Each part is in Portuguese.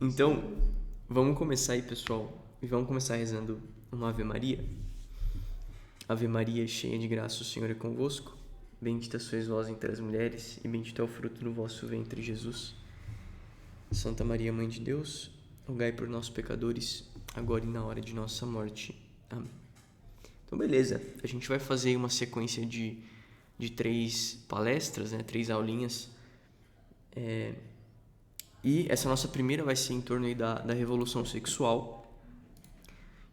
Então, vamos começar aí, pessoal, e vamos começar rezando uma Ave Maria. Ave Maria, cheia de graça, o Senhor é convosco. Bendita sois vós entre as mulheres, e bendito é o fruto do vosso ventre, Jesus. Santa Maria, Mãe de Deus, rogai por nós, pecadores, agora e na hora de nossa morte. Amém. Então, beleza. A gente vai fazer uma sequência de 3 palestras, né? 3 aulinhas. E essa nossa primeira vai ser em torno aí da revolução sexual.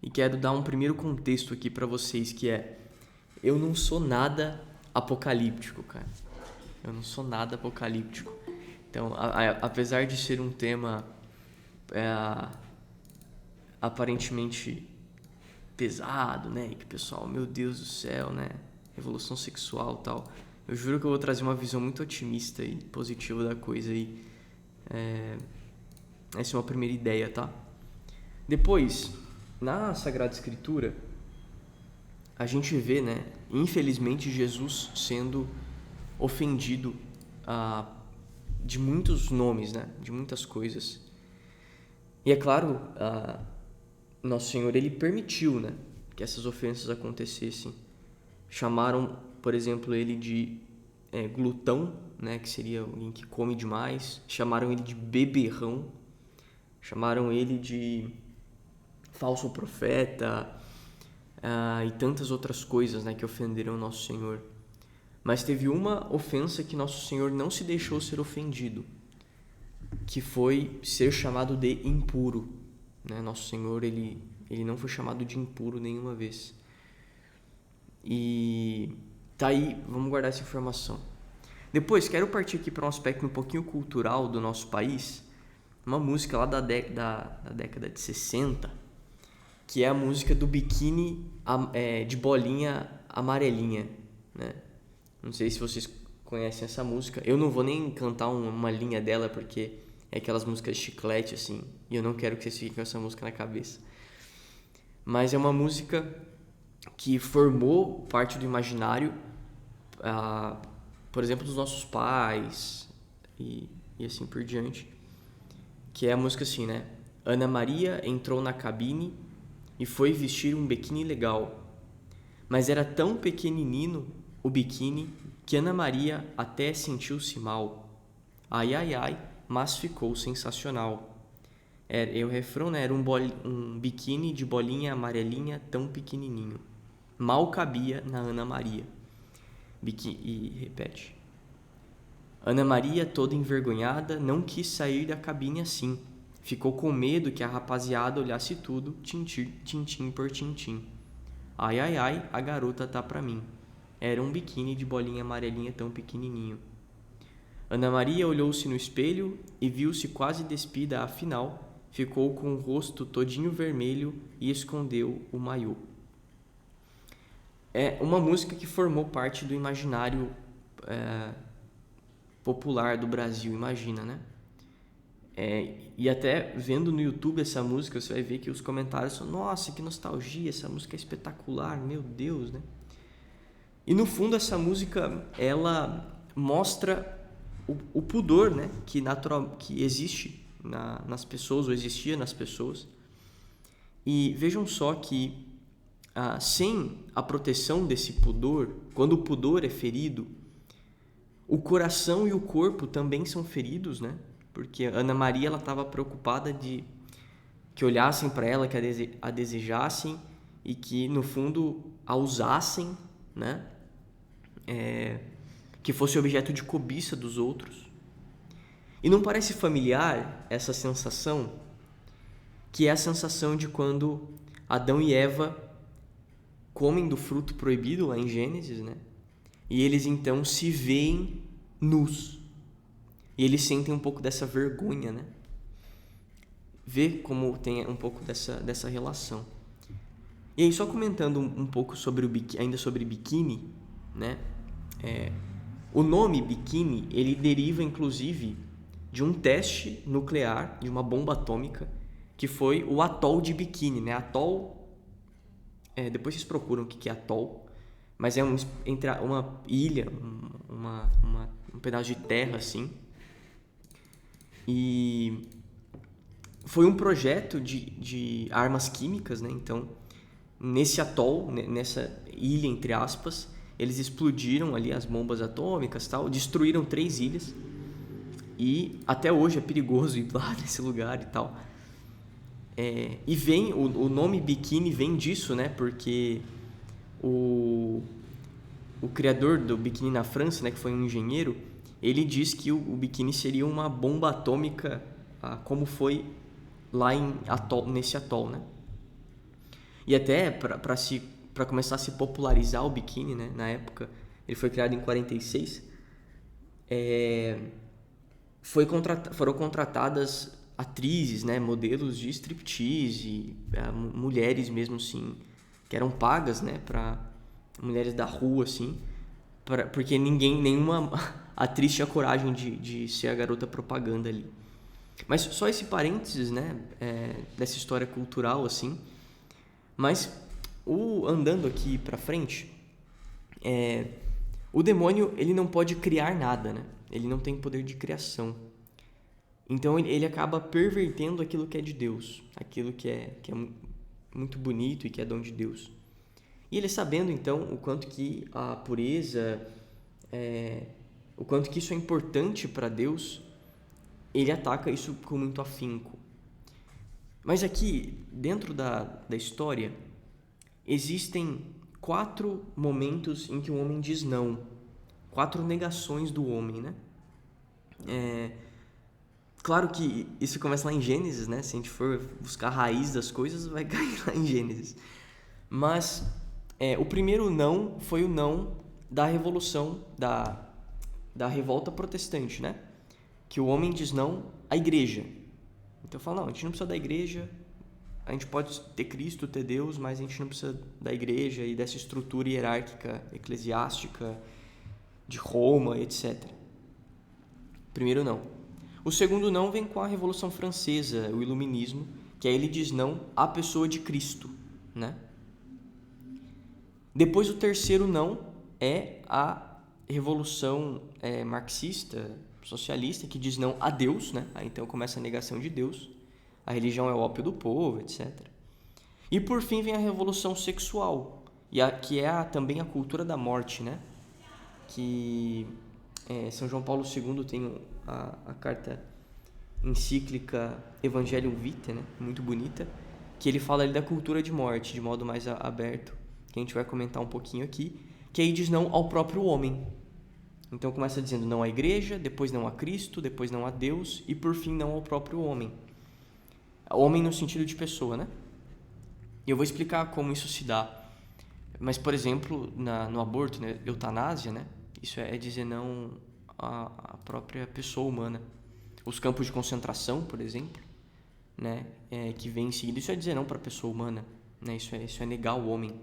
E quero dar um primeiro contexto aqui pra vocês, que é: eu não sou nada apocalíptico, cara. Eu não sou nada apocalíptico. Então, apesar de ser um tema aparentemente pesado, né? E que o pessoal, meu Deus do céu, né? Revolução sexual e tal. Eu juro que eu vou trazer uma visão muito otimista e positiva da coisa aí. Essa é uma primeira ideia, tá? Depois, na Sagrada Escritura, a gente vê, né, infelizmente, Jesus sendo ofendido de muitos nomes, né, de muitas coisas. E é claro, Nosso Senhor, ele permitiu, né, que essas ofensas acontecessem. Chamaram, por exemplo, ele de glutão, né, que seria alguém que come demais. Chamaram ele de beberrão. Chamaram ele de falso profeta, e tantas outras coisas, né, que ofenderam Nosso Senhor. Mas teve uma ofensa que Nosso Senhor não se deixou ser ofendido, que foi ser chamado de impuro, né? Nosso Senhor, ele não foi chamado de impuro nenhuma vez. E tá aí, vamos guardar essa informação. Depois, quero partir aqui para um aspecto um pouquinho cultural do nosso país. Uma música lá da década de 60, que é a música do biquíni de bolinha amarelinha, né? Não sei se vocês conhecem essa música. Eu não vou nem cantar uma linha dela, porque é aquelas músicas de chiclete, assim, e eu não quero que vocês fiquem com essa música na cabeça. Mas é uma música que formou parte do imaginário, por exemplo, dos nossos pais e assim por diante. Que é a música assim, né? Ana Maria entrou na cabine e foi vestir um biquíni legal. Mas era tão pequenino o biquíni que Ana Maria até sentiu-se mal. Ai, ai, ai, mas ficou sensacional. O refrão, né? Era um biquíni de bolinha amarelinha tão pequenininho. Mal cabia na Ana Maria. E repete. Ana Maria, toda envergonhada, não quis sair da cabine assim. Ficou com medo que a rapaziada olhasse tudo, tintim por tintim. Ai, ai, ai, a garota tá pra mim. Era um biquíni de bolinha amarelinha tão pequenininho. Ana Maria olhou-se no espelho e viu-se quase despida, afinal, ficou com o rosto todinho vermelho e escondeu o maiô. É uma música que formou parte do imaginário popular do Brasil, imagina, né? E até vendo no YouTube essa música, você vai ver que os comentários são: nossa, que nostalgia, essa música é espetacular, meu Deus, né? E no fundo essa música, ela mostra o pudor, né, que existe nas pessoas, ou existia nas pessoas. E vejam só que sem a proteção desse pudor, quando o pudor é ferido, o coração e o corpo também são feridos, né? Porque Ana Maria, ela estava preocupada de que olhassem para ela, que a desejassem e que no fundo a usassem, né? Que fosse objeto de cobiça dos outros. E não parece familiar essa sensação, que é a sensação de quando Adão e Eva comem do fruto proibido lá em Gênesis, né? E eles então se veem nus. E eles sentem um pouco dessa vergonha, né? Vê como tem um pouco dessa relação. E aí, só comentando um pouco sobre ainda sobre biquíni, né? O nome biquíni, ele deriva inclusive de um teste nuclear, de uma bomba atômica, que foi o atol de Bikini, né? Atol, depois vocês procuram o que é atol, mas é entre uma ilha, um pedaço de terra assim. E foi um projeto de armas químicas, né? Então, nesse atol, nessa ilha, entre aspas, eles explodiram ali as bombas atômicas, tal, destruíram 3 ilhas. E até hoje é perigoso ir lá nesse lugar e tal. E vem, o nome biquíni vem disso, né? Porque o criador do biquíni na França, né, que foi um engenheiro, ele diz que o biquíni seria uma bomba atômica, como foi lá nesse atol, né? E até para começar a se popularizar o biquíni, né, na época, ele foi criado em 46, foram contratadas atrizes, né, modelos de striptease, mulheres mesmo assim, que eram pagas, né, para mulheres da rua assim, porque nenhuma atriz tinha coragem de ser a garota propaganda ali. Mas só esse parênteses, né, dessa história cultural assim. Mas andando aqui para frente, o demônio ele não pode criar nada, né? Ele não tem poder de criação. Então ele acaba pervertendo aquilo que é de Deus, aquilo que é muito bonito e que é dom de Deus. E ele sabendo então o quanto que a pureza, o quanto que isso é importante para Deus, ele ataca isso com muito afinco. Mas aqui, dentro da história, existem 4 momentos em que o homem diz não. 4 negações do homem, né? Claro que isso começa lá em Gênesis, né? Se a gente for buscar a raiz das coisas, vai cair lá em Gênesis. Mas o primeiro não foi o não da revolução, da revolta protestante, né? Que o homem diz não à igreja. Então fala, não, a gente não precisa da igreja, a gente pode ter Cristo, ter Deus, mas a gente não precisa da igreja e dessa estrutura hierárquica, eclesiástica, de Roma, etc. Primeiro não. O segundo não vem com a Revolução Francesa, o Iluminismo, que aí ele diz não à pessoa de Cristo, né? Depois o terceiro não é a Revolução marxista, socialista, que diz não a Deus, né? Aí então começa a negação de Deus, a religião é o ópio do povo, etc. E por fim vem a revolução sexual, que é também a cultura da morte, né? Que São João Paulo II tem a carta encíclica Evangelium Vitae, né? Muito bonita, que ele fala ali da cultura de morte de modo mais aberto, que a gente vai comentar um pouquinho aqui, que aí diz não ao próprio homem. Então começa dizendo não à igreja, depois não a Cristo, depois não a Deus e por fim não ao próprio homem. Homem no sentido de pessoa, né? E eu vou explicar como isso se dá. Mas, por exemplo, no aborto, né, eutanásia, né? Isso é dizer não à própria pessoa humana. Os campos de concentração, por exemplo, né, que vem em seguida, isso é dizer não para a pessoa humana, né? Isso é negar o homem.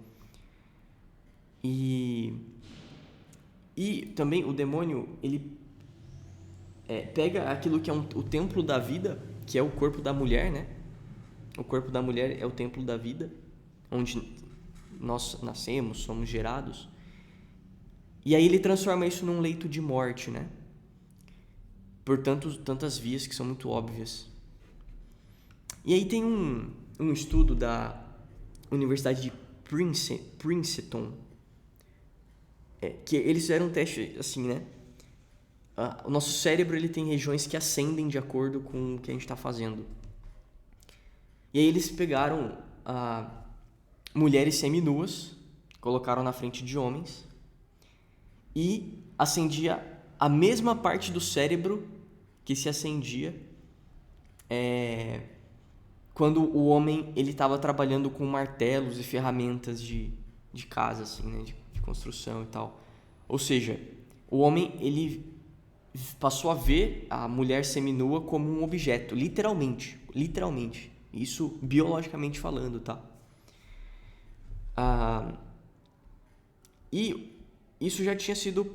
E também o demônio, ele pega aquilo que é o templo da vida, que é o corpo da mulher, né? O corpo da mulher é o templo da vida, onde nós nascemos, somos gerados. E aí ele transforma isso num leito de morte, né? Por tantas vias que são muito óbvias. E aí tem um estudo da Universidade de Princeton, que eles fizeram um teste assim, né? O nosso cérebro ele tem regiões que acendem de acordo com o que a gente está fazendo. E aí eles pegaram mulheres seminuas, colocaram na frente de homens e acendia a mesma parte do cérebro que se acendia quando o homem ele estava trabalhando com martelos e ferramentas de casa, assim, né, de construção e tal. Ou seja, o homem ele passou a ver a mulher seminua como um objeto, literalmente, isso biologicamente falando, tá? E isso já tinha sido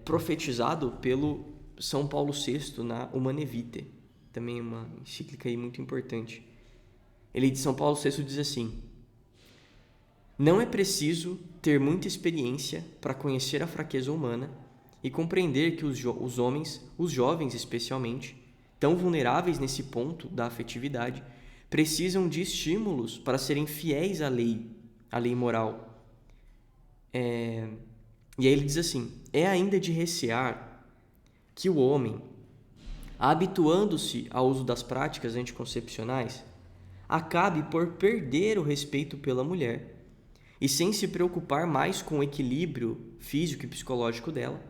profetizado pelo São Paulo VI na Humanae Vitae, também uma encíclica aí muito importante. Ele de São Paulo VI diz assim: não é preciso ter muita experiência para conhecer a fraqueza humana e compreender que os homens, os jovens especialmente, tão vulneráveis nesse ponto da afetividade, precisam de estímulos para serem fiéis à lei moral. E aí ele diz assim: é ainda de recear que o homem, habituando-se ao uso das práticas anticoncepcionais, acabe por perder o respeito pela mulher e, sem se preocupar mais com o equilíbrio físico e psicológico dela,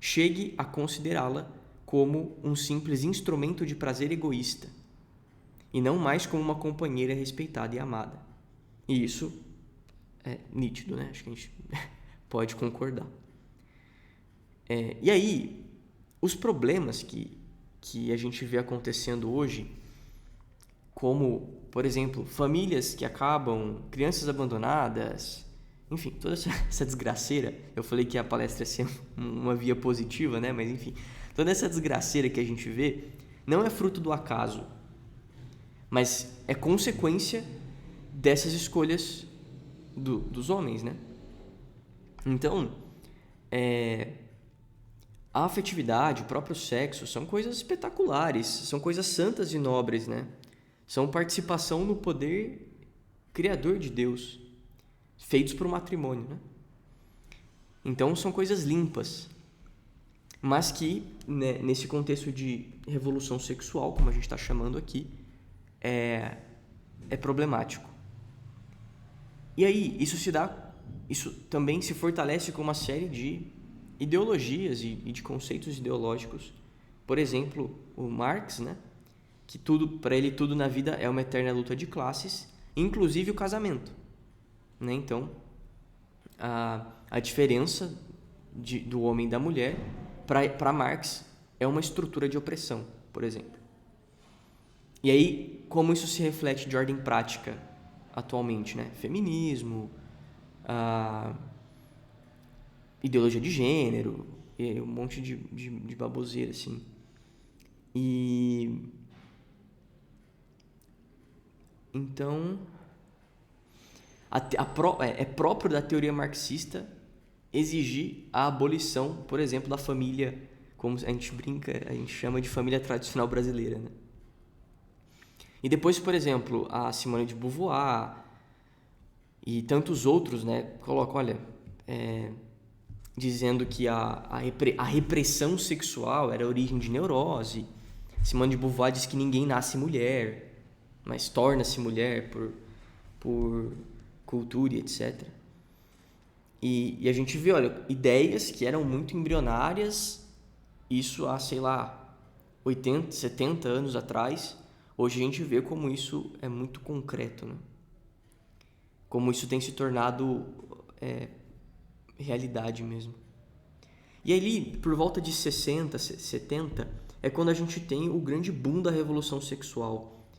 chegue a considerá-la como um simples instrumento de prazer egoísta e não mais como uma companheira respeitada e amada. E isso é nítido, né? Acho que a gente pode concordar. E aí, os problemas que a gente vê acontecendo hoje, como, por exemplo, famílias que acabam, crianças abandonadas, enfim, toda essa desgraceira. Eu falei que a palestra ia ser uma via positiva, né? Mas enfim, toda essa desgraceira que a gente vê não é fruto do acaso, mas é consequência dessas escolhas dos homens, né? Então, a afetividade, o próprio sexo, são coisas espetaculares, são coisas santas e nobres, né? São participação no poder criador de Deus, feitos para o matrimônio, né? Então, são coisas limpas, mas que, né, nesse contexto de revolução sexual, como a gente está chamando aqui, é problemático. E aí, isso também se fortalece com uma série de ideologias e de conceitos ideológicos. Por exemplo, o Marx, né, que para ele tudo na vida é uma eterna luta de classes, inclusive o casamento, né? Então, a diferença do homem e da mulher, para Marx, é uma estrutura de opressão, por exemplo. E aí, como isso se reflete de ordem prática atualmente, né? Feminismo, ideologia de gênero, e um monte de baboseira, assim. E então, é próprio da teoria marxista exigir a abolição, por exemplo, da família, como a gente brinca, a gente chama de família tradicional brasileira, né? E depois, por exemplo, a Simone de Beauvoir e tantos outros, né, colocam, olha, dizendo que a repressão sexual era a origem de neurose. Simone de Beauvoir diz que ninguém nasce mulher, mas torna-se mulher por cultura e etc. E a gente vê, olha, ideias que eram muito embrionárias, isso há, sei lá, 80, 70 anos atrás. Hoje a gente vê como isso é muito concreto, né? Como isso tem se tornado realidade mesmo. E ali, por volta de 60, 70, é quando a gente tem o grande boom da revolução sexual.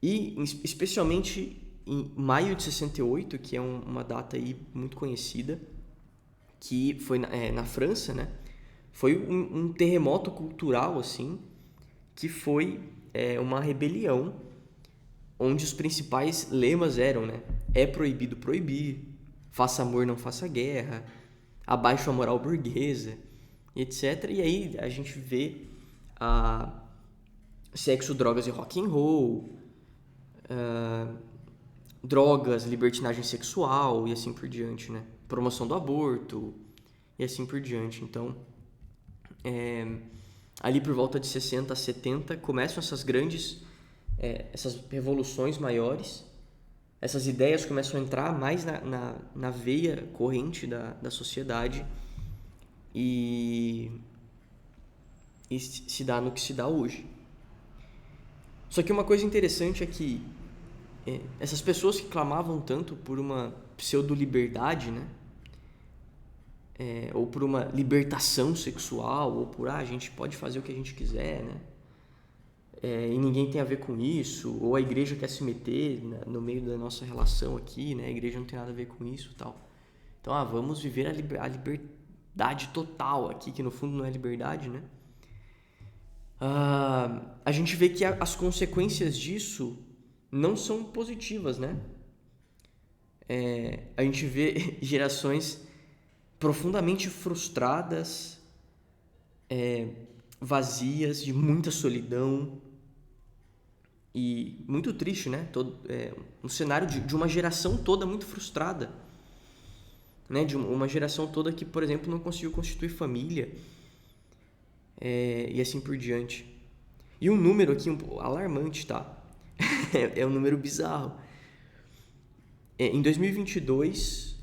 E especialmente em maio de 68, que é uma data aí muito conhecida, que foi na França, né? Foi um terremoto cultural, assim, que foi uma rebelião, onde os principais lemas eram, né? É proibido proibir, faça amor, não faça guerra, abaixo a moral burguesa, etc. E aí a gente vê sexo, drogas e rock and roll, drogas, libertinagem sexual e assim por diante, né? Promoção do aborto e assim por diante. Então, ali por volta de 60 a 70 começam essas grandes, essas revoluções maiores, essas ideias começam a entrar mais na veia corrente da sociedade e se dá no que se dá hoje. Só que uma coisa interessante é que essas pessoas que clamavam tanto por uma pseudo-liberdade, né? Ou por uma libertação sexual, ou por a gente pode fazer o que a gente quiser, né? E ninguém tem a ver com isso, ou a igreja quer se meter no meio da nossa relação aqui, né? A igreja não tem nada a ver com isso e tal. Então, vamos viver a liberdade total aqui, que no fundo não é liberdade, né? A gente vê que as consequências disso não são positivas, né? A gente vê gerações profundamente frustradas, vazias, de muita solidão e muito triste, né? Um cenário de uma geração toda muito frustrada, né? De uma geração toda que, por exemplo, não conseguiu constituir família, e assim por diante. E um número aqui alarmante, tá? É um número bizarro. Em 2022,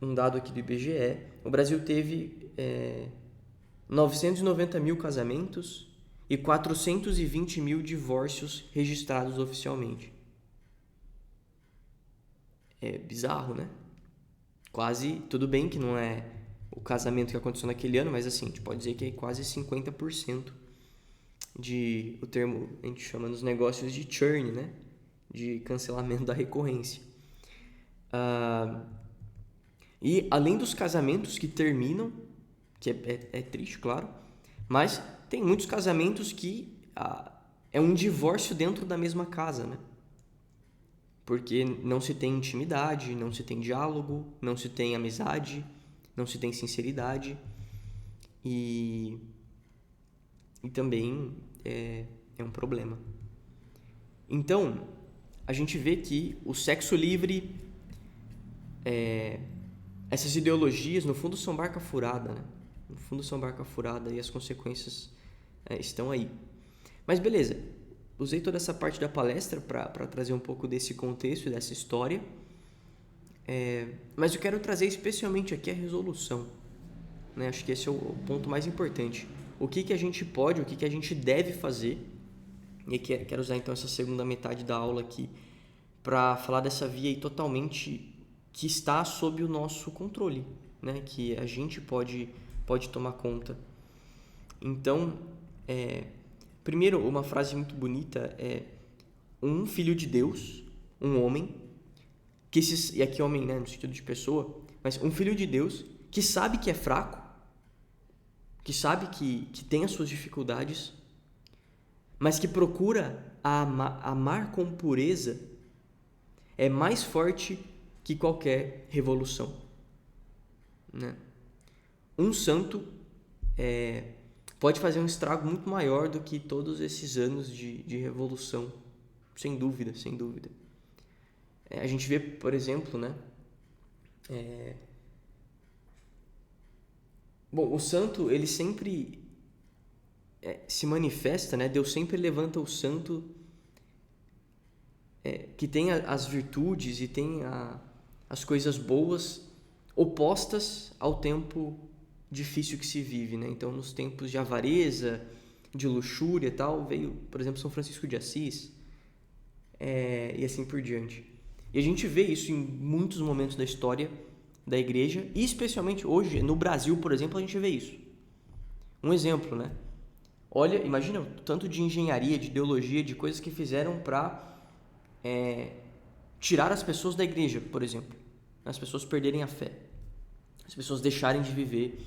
um dado aqui do IBGE, o Brasil teve 990 mil casamentos e 420 mil divórcios registrados oficialmente. É bizarro, né? Quase, tudo bem que não é o casamento que aconteceu naquele ano, mas assim, a gente pode dizer que é quase 50% o termo a gente chama nos negócios de churn, né? De cancelamento da recorrência. E além dos casamentos que terminam, que é triste, claro, mas tem muitos casamentos que é um divórcio dentro da mesma casa, né? Porque não se tem intimidade, não se tem diálogo, não se tem amizade, não se tem sinceridade e também é um problema. Então, a gente vê que o sexo livre, essas ideologias, no fundo são barca furada, né? No fundo são barca furada e as consequências estão aí. Mas beleza, usei toda essa parte da palestra para trazer um pouco desse contexto e dessa história, mas eu quero trazer especialmente aqui a resolução, né? Acho que esse é o ponto mais importante. O que a gente pode, o que a gente deve fazer, e quero usar então essa segunda metade da aula aqui para falar dessa via aí totalmente que está sob o nosso controle, né? Que a gente pode tomar conta. Então, primeiro, uma frase muito bonita é: um filho de Deus, um homem, e aqui homem, né, no sentido de pessoa, mas um filho de Deus que sabe que é fraco, que sabe que tem as suas dificuldades, mas que procura amar com pureza, é mais forte que qualquer revolução, né? Um santo pode fazer um estrago muito maior do que todos esses anos de revolução, sem dúvida, sem dúvida. A gente vê, por exemplo, né? O santo, ele sempre se manifesta, né? Deus sempre levanta o santo que tem as virtudes e tem as coisas boas opostas ao tempo difícil que se vive, né? Então, nos tempos de avareza, de luxúria e tal, veio, por exemplo, São Francisco de Assis, e assim por diante. E a gente vê isso em muitos momentos da história da igreja, e especialmente hoje, no Brasil, por exemplo, a gente vê isso. Um exemplo, né? Olha, imagina o tanto de engenharia, de ideologia, de coisas que fizeram para tirar as pessoas da igreja, por exemplo. As pessoas perderem a fé. As pessoas deixarem de viver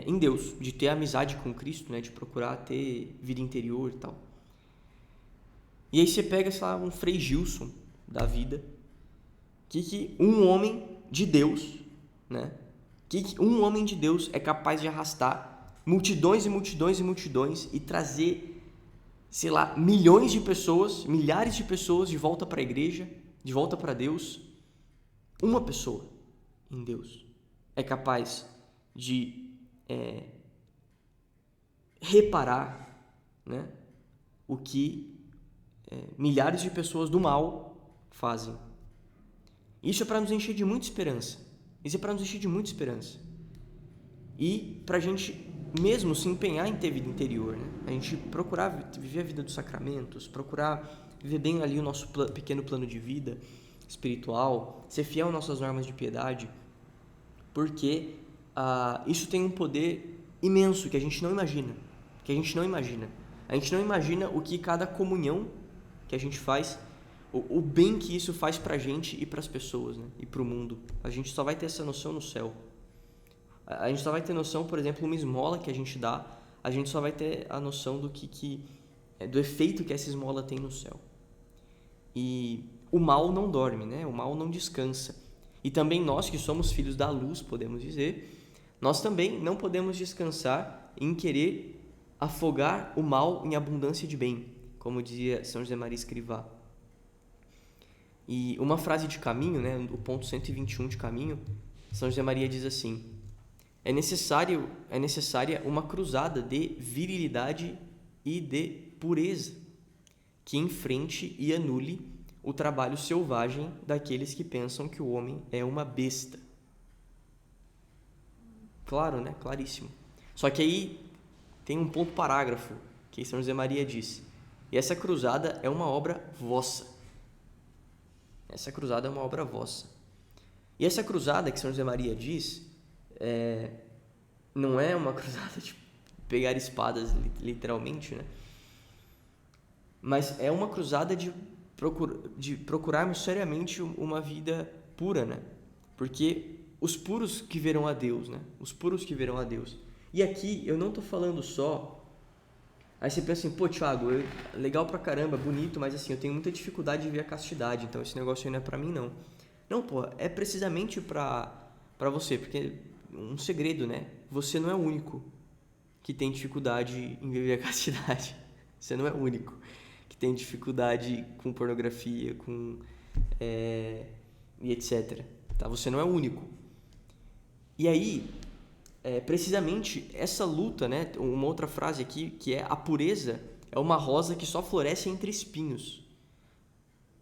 em Deus, de ter amizade com Cristo, né? De procurar ter vida interior e tal. E aí você pega, sei lá, um Frei Gilson da vida, que um homem de Deus, né? Que um homem de Deus é capaz de arrastar multidões e multidões e multidões e trazer, sei lá, milhões de pessoas, milhares de pessoas de volta para a igreja, de volta para Deus. Uma pessoa em Deus é capaz de reparar, né, o que milhares de pessoas do mal fazem. Isso é para nos encher de muita esperança. Isso é para nos encher de muita esperança. E para a gente mesmo se empenhar em ter vida interior, né? A gente procurar viver a vida dos sacramentos, procurar viver bem ali o nosso pequeno plano de vida espiritual, ser fiel às nossas normas de piedade, porque isso tem um poder imenso que a gente não imagina. A gente não imagina o que cada comunhão que a gente faz, o bem que isso faz pra gente e pras pessoas, né? E pro mundo. A gente só vai ter essa noção no céu. A gente só vai ter noção, por exemplo, uma esmola que a gente dá, a gente só vai ter a noção do do efeito que essa esmola tem no céu. E o mal não dorme, né? O mal não descansa. E também nós que somos filhos da luz, podemos dizer, nós também não podemos descansar em querer afogar o mal em abundância de bem, como dizia São José Maria Escrivá. E uma frase de Caminho, né, o ponto 121 de Caminho, São José Maria diz assim: é necessária uma cruzada de virilidade e de pureza, que enfrente e anule o trabalho selvagem daqueles que pensam que o homem é uma besta. Claro, né? Claríssimo. Só que aí tem um ponto parágrafo que São José Maria diz: e essa cruzada é uma obra vossa. Essa cruzada é uma obra vossa. E essa cruzada que São José Maria diz não é uma cruzada de pegar espadas, literalmente, né? Mas é uma cruzada de procurarmos seriamente uma vida pura, né? Porque os puros que verão a Deus, né? Os puros que verão a Deus. E aqui eu não estou falando só... Aí você pensa assim, pô, Thiago, legal pra caramba, bonito, mas assim, eu tenho muita dificuldade de ver a castidade, então esse negócio aí não é pra mim, não. Não, pô, é precisamente pra você, porque um segredo, né? Você não é o único que tem dificuldade em viver a castidade. Você não é o único que tem dificuldade com pornografia, e etc. Tá? Você não é o único. E aí, precisamente essa luta, né? Uma outra frase aqui, que é: a pureza é uma rosa que só floresce entre espinhos.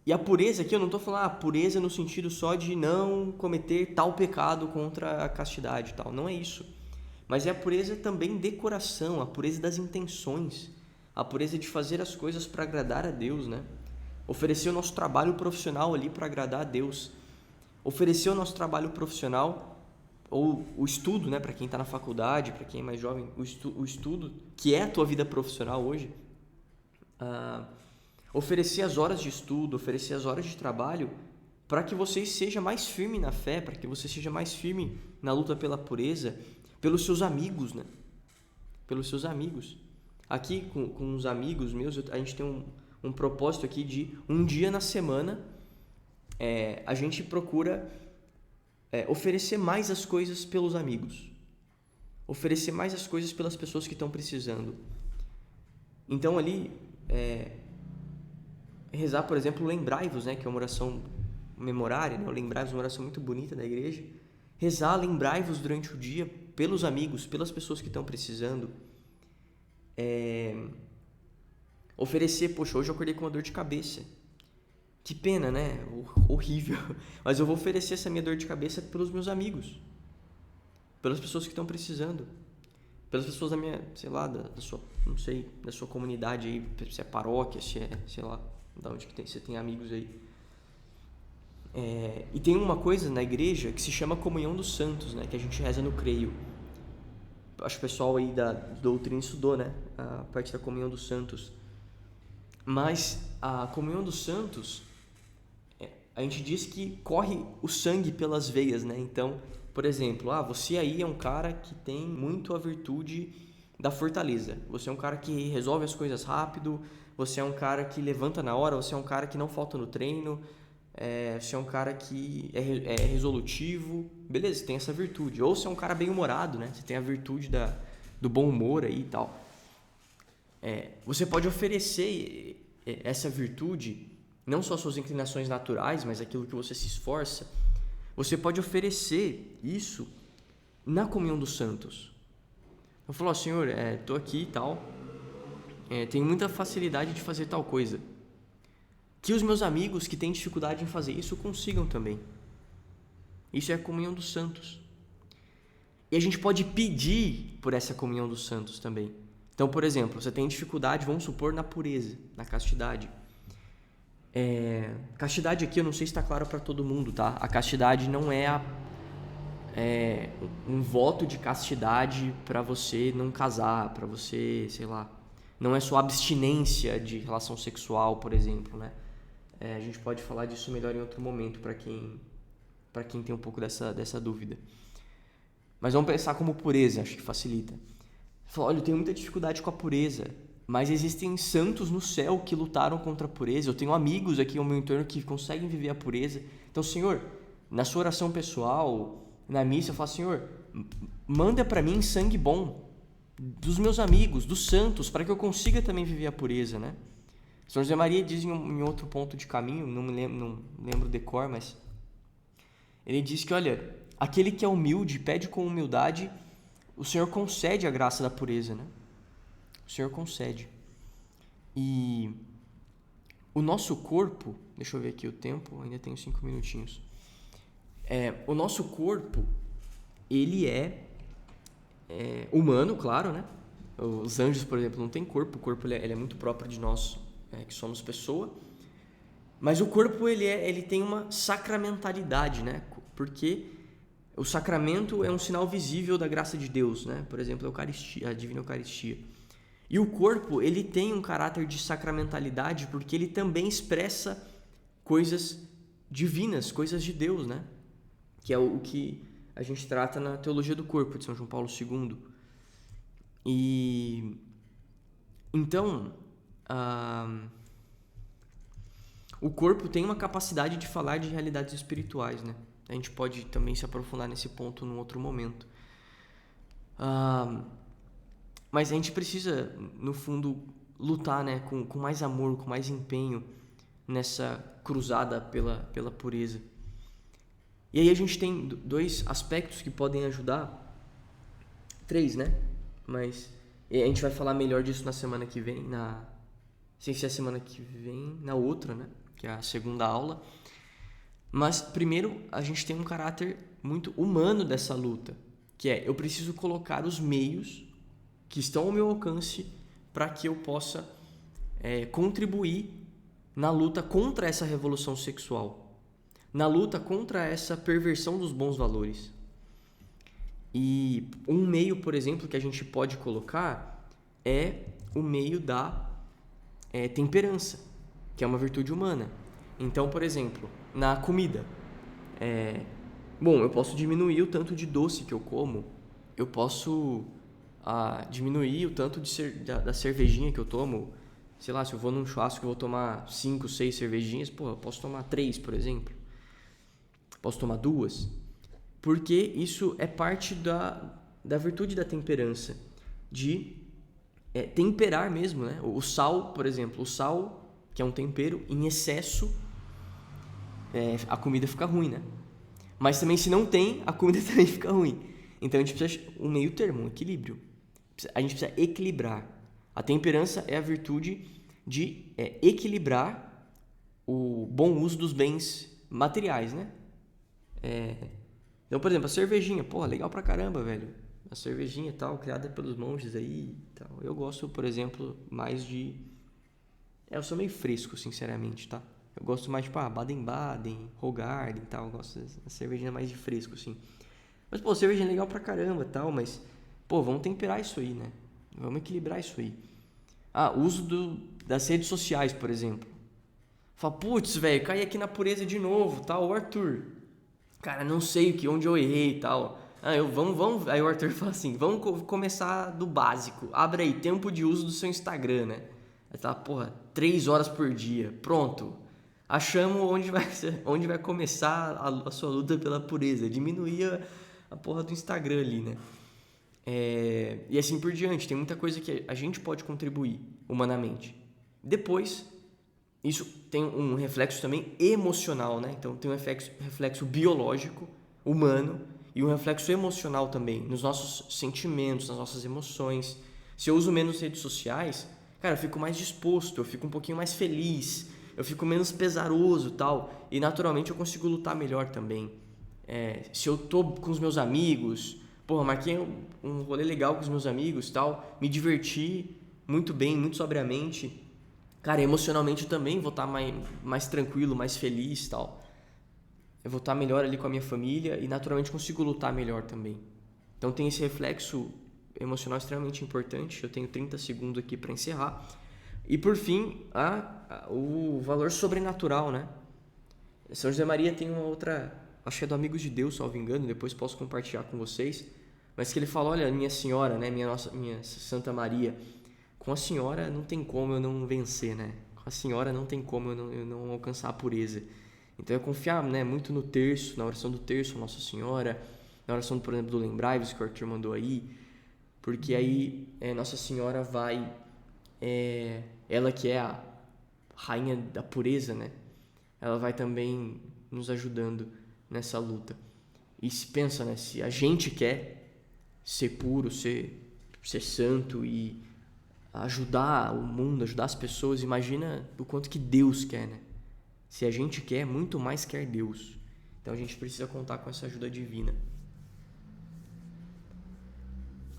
E a pureza aqui, eu não estou falando pureza no sentido só de não cometer tal pecado contra a castidade e tal. Não é isso. Mas é a pureza também de coração, a pureza das intenções, a pureza de fazer as coisas para agradar a Deus, né? Oferecer o nosso trabalho profissional ali para agradar a Deus. Oferecer o nosso trabalho profissional, ou o estudo, né, para quem está na faculdade, para quem é mais jovem, o estudo, que é a tua vida profissional hoje, oferecer as horas de estudo, oferecer as horas de trabalho, para que você seja mais firme na fé, para que você seja mais firme na luta pela pureza, pelos seus amigos, né? Pelos seus amigos. Aqui, com os amigos meus, a gente tem um propósito aqui de um dia na semana, a gente procura oferecer mais as coisas pelos amigos. Oferecer mais as coisas pelas pessoas que estão precisando. Então ali, rezar, por exemplo, lembrai-vos, né, que é uma oração memorária, né? O lembrai-vos é uma oração muito bonita da igreja. Rezar, lembrai-vos durante o dia pelos amigos, pelas pessoas que estão precisando. Oferecer, poxa, hoje eu acordei com uma dor de cabeça. Que pena, né? Horrível. Mas eu vou oferecer essa minha dor de cabeça pelos meus amigos. Pelas pessoas que estão precisando. Pelas pessoas da minha, sei lá, da sua, não sei, da sua comunidade aí, se é paróquia, se é, sei lá, da onde que você tem amigos aí. E tem uma coisa na igreja que se chama Comunhão dos Santos, né? Que a gente reza no creio. Acho que o pessoal aí da doutrina estudou, né? A parte da Comunhão dos Santos. Mas a Comunhão dos Santos, a gente diz que corre o sangue pelas veias, né? Então, por exemplo, você aí é um cara que tem muito a virtude da fortaleza. Você é um cara que resolve as coisas rápido, você é um cara que levanta na hora, você é um cara que não falta no treino, você é um cara que é resolutivo. Beleza, você tem essa virtude. Ou você é um cara bem-humorado, né? Você tem a virtude do bom humor aí e tal. Você pode oferecer essa virtude, não só as suas inclinações naturais, mas aquilo que você se esforça. Você pode oferecer isso na comunhão dos santos. Eu falo, Senhor, estou aqui e tal, tenho muita facilidade de fazer tal coisa. Que os meus amigos que têm dificuldade em fazer isso consigam também. Isso é a comunhão dos santos. E a gente pode pedir por essa comunhão dos santos também. Então, por exemplo, você tem dificuldade, vamos supor, na pureza, na castidade. Castidade aqui eu não sei se está claro para todo mundo, tá? A castidade não é um voto de castidade para você não casar, para você, sei lá, não é só abstinência de relação sexual, por exemplo, né? A gente pode falar disso melhor em outro momento para quem tem um pouco dessa dúvida. Mas vamos pensar como pureza, acho que facilita. Você fala, olha, eu tenho muita dificuldade com a pureza, mas existem santos no céu que lutaram contra a pureza. Eu tenho amigos aqui ao meu entorno que conseguem viver a pureza. Então, Senhor, na sua oração pessoal, na missa, eu falo, Senhor, manda para mim sangue bom. dos meus amigos, dos santos, para que eu consiga também viver a pureza, né? São José Maria diz em outro ponto de caminho, não lembro o decor, mas ele diz que, olha, aquele que é humilde, pede com humildade, o Senhor concede a graça da pureza, né? O Senhor concede. E o nosso corpo, deixa eu ver aqui o tempo, ainda tenho 5 minutinhos. O nosso corpo, ele é humano, claro, né? Os anjos, por exemplo, não têm corpo. O corpo ele é muito próprio de nós, que somos pessoa. Mas o corpo ele tem uma sacramentalidade, né? Porque o sacramento é um sinal visível da graça de Deus, né? Por exemplo, a Eucaristia, a Divina Eucaristia. E o corpo ele tem um caráter de sacramentalidade porque ele também expressa coisas divinas, coisas de Deus, né? Que é o que a gente trata na Teologia do Corpo de São João Paulo II. E então o corpo tem uma capacidade de falar de realidades espirituais, né? A gente pode também se aprofundar nesse ponto num outro momento. Mas a gente precisa, no fundo, lutar, né, com mais amor, com mais empenho nessa cruzada pela pureza. E aí a gente tem 2 aspectos que podem ajudar. 3, né? Mas a gente vai falar melhor disso na semana que vem, sem ser a semana que vem, na outra, né? Que é a segunda aula. Mas primeiro a gente tem um caráter muito humano dessa luta, que é eu preciso colocar os meios que estão ao meu alcance para que eu possa contribuir na luta contra essa revolução sexual, na luta contra essa perversão dos bons valores. E um meio, por exemplo, que a gente pode colocar é o meio da temperança, que é uma virtude humana. Então, por exemplo, na comida, eu posso diminuir o tanto de doce que eu como, eu posso diminuir o tanto da cervejinha que eu tomo. Sei lá, se eu vou num churrasco eu vou tomar 5, 6 cervejinhas, eu posso tomar 3, por exemplo. Posso tomar 2. Porque isso é parte da virtude da temperança, de temperar mesmo, né? O sal, por exemplo, o sal, que é um tempero, em excesso, a comida fica ruim, né? Mas também se não tem, a comida também fica ruim. Então a gente precisa um meio termo, um equilíbrio. A gente precisa equilibrar. A temperança é a virtude de equilibrar o bom uso dos bens materiais, né? Então, por exemplo, a cervejinha, legal pra caramba, velho. A cervejinha e tal, criada pelos monges aí e tal. Eu gosto, por exemplo, mais de... eu sou meio fresco, sinceramente, tá? Eu gosto mais, Baden-Baden, Hoegaarden e tal. Eu gosto da cervejinha mais de fresco, assim. Mas, cervejinha é legal pra caramba e tal, mas... vamos temperar isso aí, né? Vamos equilibrar isso aí. Uso das redes sociais, por exemplo. Fala, putz, velho, caí aqui na pureza de novo, tal. O Arthur, cara, não sei onde eu errei e tal. Vamos. Aí o Arthur fala assim, vamos começar do básico. Abre aí, tempo de uso do seu Instagram, né? Aí tá, 3 horas por dia. Pronto. Achamos onde vai começar a sua luta pela pureza. Diminuir a porra do Instagram ali, né? E assim por diante. Tem muita coisa que a gente pode contribuir humanamente. Depois, isso tem um reflexo também emocional, né? Então tem um reflexo biológico, humano, e um reflexo emocional também, nos nossos sentimentos, nas nossas emoções. Se eu uso menos redes sociais, cara, eu fico mais disposto, eu fico um pouquinho mais feliz, eu fico menos pesaroso e tal, e naturalmente eu consigo lutar melhor também. Se eu tô com os meus amigos, marquei um rolê legal com os meus amigos e tal, me diverti muito bem, muito sobriamente, cara, emocionalmente eu também vou estar mais tranquilo, mais feliz e tal. Eu vou estar melhor ali com a minha família e naturalmente consigo lutar melhor também. Então tem esse reflexo emocional extremamente importante. Eu tenho 30 segundos aqui para encerrar. E por fim, o valor sobrenatural, né? São José Maria tem uma outra, acho que é do Amigos de Deus, salvo engano, depois posso compartilhar com vocês, mas que ele fala, olha, minha senhora, né, minha Santa Maria, com a senhora não tem como eu não vencer, né? Com a senhora não tem como eu não alcançar a pureza. Então é confiar, né, muito no terço, na oração do terço, Nossa Senhora, na oração, por exemplo, do Lembrai-vos que o Arthur mandou aí, porque aí Nossa Senhora vai, ela que é a rainha da pureza, né? Ela vai também nos ajudando nessa luta. E se pensa, né? Se a gente quer ser puro, ser santo e ajudar o mundo, ajudar as pessoas, imagina o quanto que Deus quer, né? Se a gente quer, muito mais quer Deus. Então a gente precisa contar com essa ajuda divina.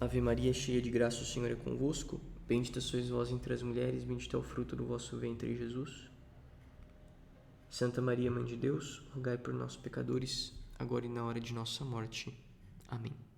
Ave Maria, cheia de graça, o Senhor é convosco. Bendita sois vós entre as mulheres, bendito é o fruto do vosso ventre, Jesus. Santa Maria, Mãe de Deus, rogai por nós, pecadores, agora e na hora de nossa morte. Amém.